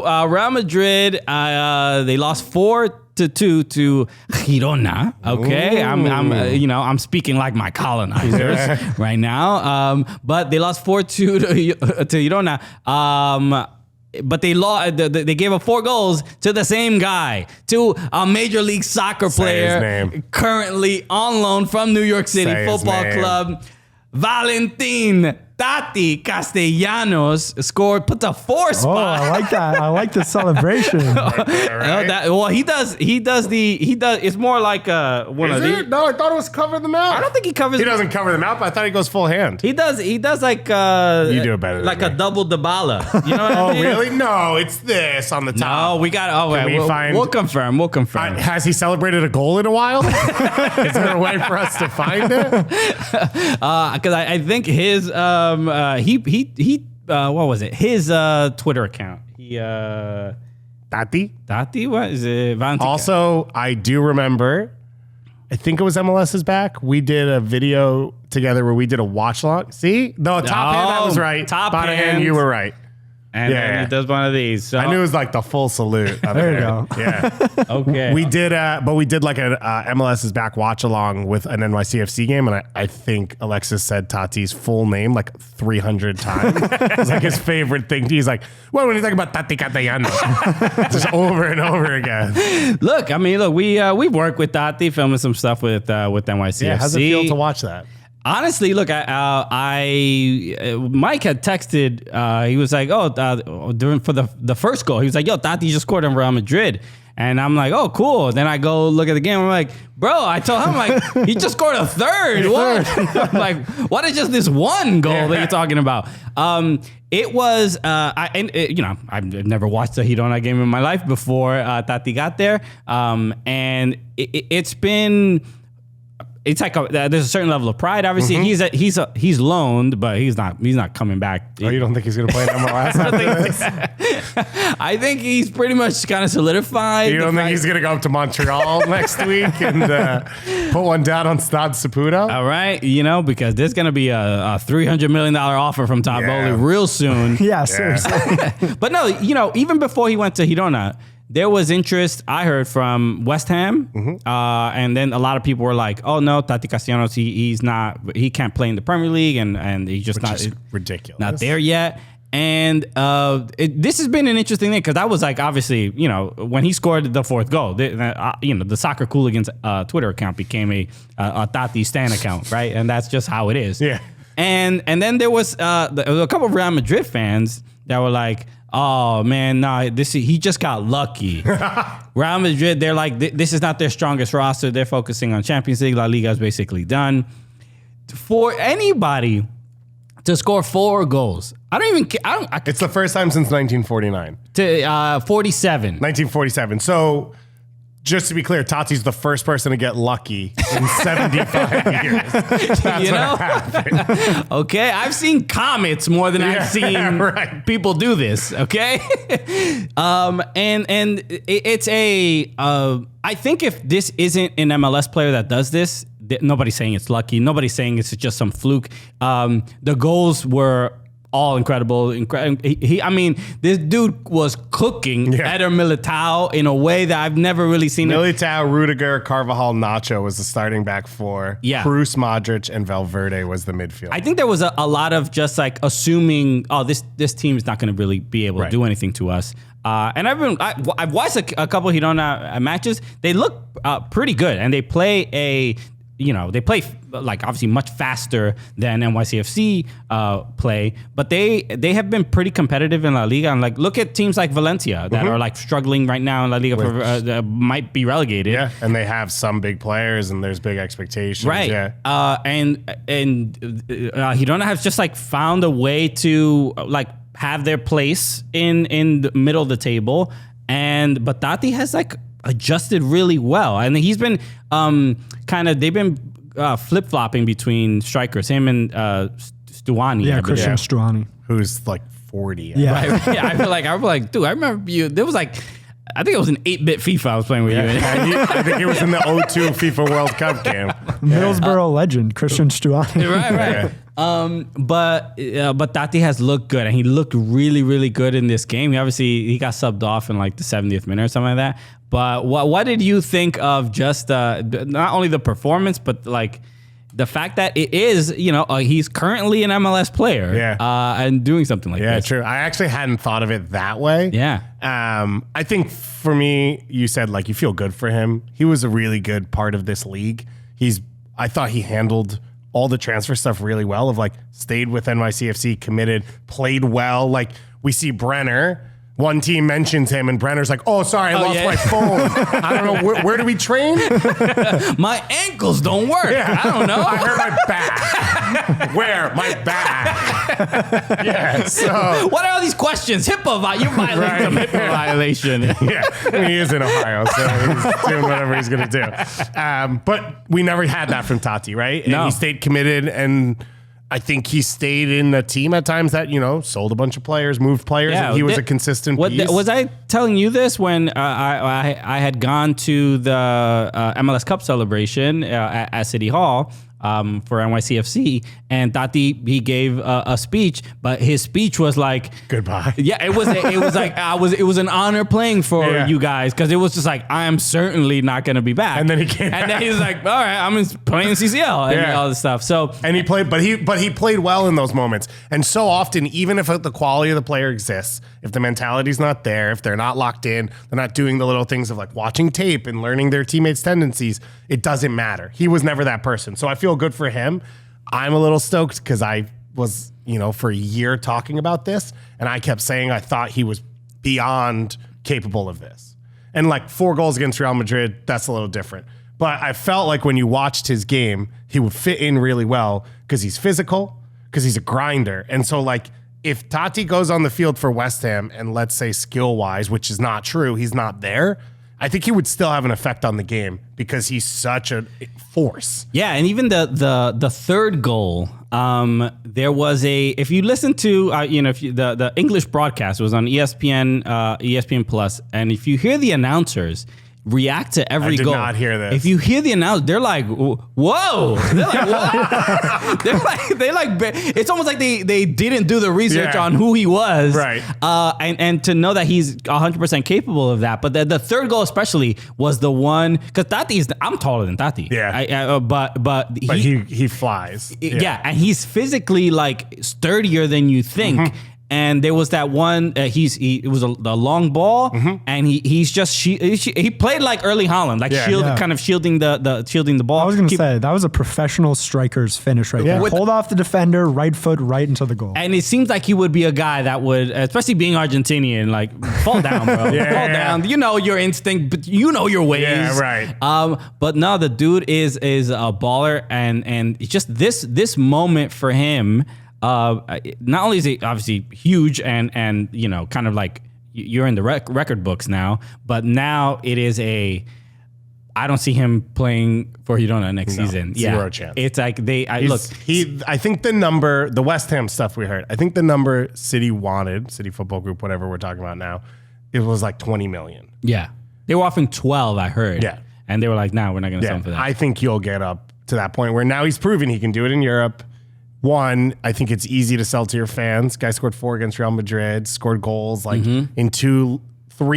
Real Madrid, they lost 4-2 to Girona. Okay, I'm speaking like my colonizers right now. But they lost 4-2 to Girona. But they gave up 4 goals to the same guy, to a Major League Soccer player currently on loan from New York City Football Club, Valentin Taty Castellanos scored, put the 4 spot. Oh, I like that. I like the celebration. He does. It's more like one of these. No, I thought it was cover the mouth. I don't think he covers. He doesn't cover the mouth, but I thought he goes full hand. He does like you do it better like than a double Dybala. You know what I mean? Really? No, it's this on the top. No, we got. We'll confirm. We'll confirm. Has he celebrated a goal in a while? Is there a way for us to find it? Because I think his what was it? His Twitter account. Taty, what is it? Also, I do remember, I think it was MLS's back. We did a video together where we did a watch along. See? No, top hand, I was right. Top bottom hand, you were right. And then he does one of these. So. I knew it was like the full salute. There you go. Yeah. Okay. We did like a MLS's back watch along with an NYCFC game, and I think Alexis said Taty's full name like 300 times. It's like his favorite thing. He's like, "What when you talk about Taty Castellanos?" Just over and over again. Look, we work with Taty, filming some stuff with NYCFC. Yeah, how's it feel to watch that? Honestly, look, Mike had texted. He was like, for the first goal, he was like, "Yo, Taty just scored on Real Madrid," and I'm like, "Oh, cool." Then I go look at the game. I'm like, "Bro," I told him, like, he just scored a third. What? I'm like, what is just this one goal that you're talking about? It was, I've never watched a Girona game in my life before Taty got there, and it's been. It's like there's a certain level of pride. Obviously, he's loaned, but he's not coming back. Oh, you don't think he's going to play in MLS after this? I think he's pretty much kind of solidified. You don't think he's going to go up to Montreal next week and put one down on Stade Saputo? All right, because there's going to be a $300 million offer from Taboli real soon. Yeah, seriously. But no, even before he went to Girona, there was interest, I heard, from West Ham, and then a lot of people were like, "Oh no, Taty Castellanos, he can't play in the Premier League, and he's just ridiculous, not there yet." And this has been an interesting thing because that was like obviously when he scored the 4th goal, the Soccer Cooligans Twitter account became a Taty Stan account, right? And that's just how it is. Yeah. And then there was a couple of Real Madrid fans that were like, "Oh man, no, he just got lucky." Real Madrid, they're like, this is not their strongest roster. They're focusing on Champions League. La Liga is basically done. For anybody to score 4 goals, It's the first time since 1949. 47. 1947. So. Just to be clear, Taty's the first person to get lucky in 75 years. That's what happened. Okay, I've seen comets more than I've seen people do this. Okay, and it's I think if this isn't an MLS player that does this, nobody's saying it's lucky. Nobody's saying it's just some fluke. The goals were all incredible. This dude was cooking Eder Militao in a way that I've never really seen. Militao, Rudiger, Carvajal, Nacho was the starting back 4. Yeah. Cruz, Modric, and Valverde was the midfield. I think there was a lot of just like assuming, this team is not going to really be able to do anything to us. And I've watched a couple of Girona matches. They look pretty good, and they play like obviously much faster than NYCFC play, but they have been pretty competitive in La Liga. And like, look at teams like Valencia that are like struggling right now in La Liga, might be relegated. Yeah, and they have some big players, and there's big expectations. Right. Yeah. And Girona has just like found a way to like have their place in the middle of the table, but Taty has like adjusted really well, and he's been they've been flip-flopping between strikers, him and Stuani. Yeah, Christian Stuani, who's like 40. Yeah. Right. I feel like, dude, I remember you. There was like I think it was an 8-bit FIFA I was playing with you in. I think it was in the 02 FIFA World Cup game. Middlesbrough legend Christian Stuani. Right. But Taty has looked good, and he looked really, really good in this game. He got subbed off in like the 70th minute or something like that. But what did you think of just not only the performance, but like the fact that it is, he's currently an MLS player, and doing something like this. Yeah, true. I actually hadn't thought of it that way. Yeah. I think for me, you said like you feel good for him. He was a really good part of this league. I thought he handled all the transfer stuff really well. Of like stayed with NYCFC, committed, played well. Like we see Brenner. One team mentions him, and Brenner's like, "Oh, sorry, I lost my phone. I don't know where do we train? My ankles don't work. Yeah. I don't know. I hurt my back. Where? My back. Yeah. So what are all these questions? HIPAA. You violated some HIPAA violation. Yeah. I mean, he is in Ohio, so he's doing whatever he's gonna do. But we never had that from Taty, right? And he stayed committed, and I think he stayed in the team at times that, sold a bunch of players, moved players, and he was a consistent piece. Was I telling you this when I had gone to the MLS Cup celebration at City Hall for NYCFC, and Taty, he gave a speech, but his speech was like goodbye. Yeah, it was like it was an honor playing for you guys, because it was just like, I am certainly not going to be back. And then he came back. And then he was like, all right, I'm playing CCL and all this stuff. So he played, but he played well in those moments. And so often, even if the quality of the player exists, if the mentality's not there, if they're not locked in, they're not doing the little things of like watching tape and learning their teammates' tendencies, it doesn't matter. He was never that person. So I feel good for him. I'm a little stoked because I was, for a year talking about this, and I kept saying I thought he was beyond capable of this. And like 4 goals against Real Madrid, that's a little different. But I felt like when you watched his game, he would fit in really well because he's physical, because he's a grinder. And so like if Taty goes on the field for West Ham and let's say skill-wise, which is not true, he's not there, I think he would still have an effect on the game because he's such a force. Yeah, and even the third goal, there was if you listen to the English broadcast, it was on ESPN Plus, and if you hear the announcers react to every goal. I did not hear this. If you hear the announcer, they're like, whoa. They're like, what? they're like, it's almost like they didn't do the research on who he was. Right. And to know that he's 100% capable of that. But the third goal especially was the one, because I'm taller than Taty. Yeah. But he flies. Yeah. And he's physically like sturdier than you think. Mm-hmm. And there was that one. It was a long ball, and he played like Erling Haaland, like kind of shielding the ball. I was going to say that was a professional striker's finish right there. Hold off the defender, right foot right into the goal. And it seems like he would be a guy that would, especially being Argentinian, like fall down, bro. Fall down. You know your instinct, but you know your ways. Yeah, right. But no, the dude is a baller, and it's just this moment for him. Not only is he obviously huge and kind of like you're in the record books now, but now it is I don't see him playing for Girona next season. Zero chance. It's like I think the West Ham stuff we heard, I think the number City wanted, City Football Group, whatever we're talking about now, it was like 20 million. Yeah. They were offering 12, I heard. Yeah. And they were like, no, we're not going to sell him for that. I think he'll get up to that point where now he's proven he can do it in Europe. One, I think it's easy to sell to your fans. Guy scored 4 against Real Madrid, scored goals like in 2-3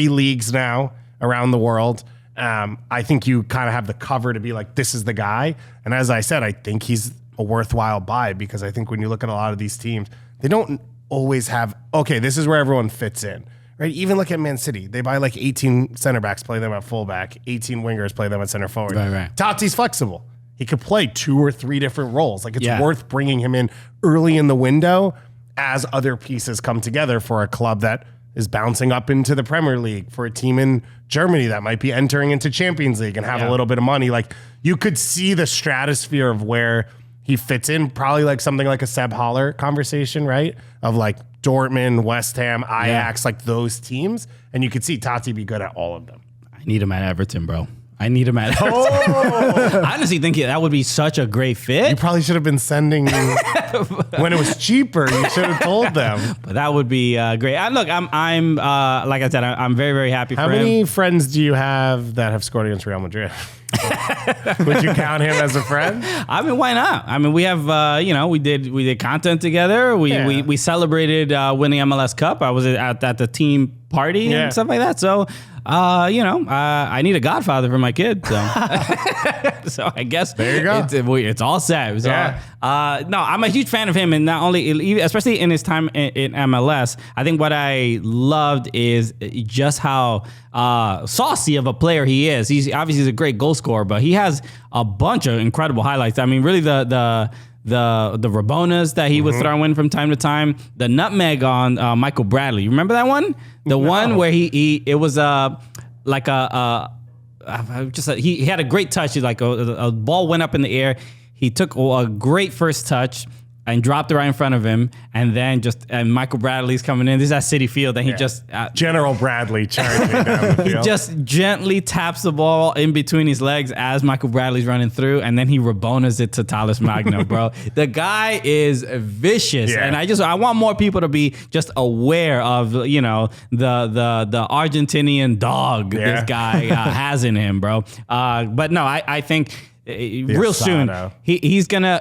leagues now around the world. I think you kind of have the cover to be like, this is the guy. And as I said, I think he's a worthwhile buy because I think when you look at a lot of these teams, they don't always have, okay, this is where everyone fits in. Right? Even look at Man City. They buy like 18 center backs, play them at fullback, 18 wingers, play them at center forward. Right. Taty's flexible. He could play 2 or 3 different roles. Like it's worth bringing him in early in the window as other pieces come together for a club that is bouncing up into the Premier League, for a team in Germany that might be entering into Champions League and have a little bit of money. Like you could see the stratosphere of where he fits in, probably like something like a Seb Haller conversation, right? Of like Dortmund, West Ham, Ajax, like those teams. And you could see Taty be good at all of them. I need him at Everton, bro. I need him at I honestly think that would be such a great fit. You probably should have been sending when it was cheaper. You should have told them. But that would be great. Look, I'm like I said, I'm very, very happy for him. How many friends do you have that have scored against Real Madrid? Would you count him as a friend? I mean, why not? I mean, we have, we did content together. We celebrated winning MLS Cup. I was at the team party and stuff like that. So, I need a godfather for my kid. So, so I guess there you go. It's all set. No, I'm a huge fan of him, and not only, especially in his time in MLS. I think what I loved is just how saucy of a player he is. He's a great goal scorer, but he has a bunch of incredible highlights. I mean, really the Rabonas that he would throw in from time to time. The nutmeg on Michael Bradley. You remember that one? The one where he had a great touch. He's like a ball went up in the air. He took a great first touch and dropped it right in front of him, and then and Michael Bradley's coming in. This is at City Field, and he just General Bradley charging down the field. He just gently taps the ball in between his legs as Michael Bradley's running through, and then he Rabonas it to Thales Magno, bro. The guy is vicious, and I want more people to be just aware of the Argentinian dog this guy has in him, bro. But no, I think. Real soon, he's gonna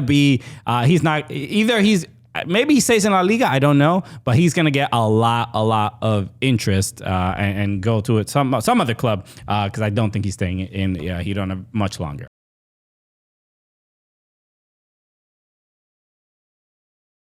be. He's not either. Maybe he stays in La Liga. I don't know, but he's gonna get a lot of interest and go to some other club because I don't think he's staying in Girona much longer.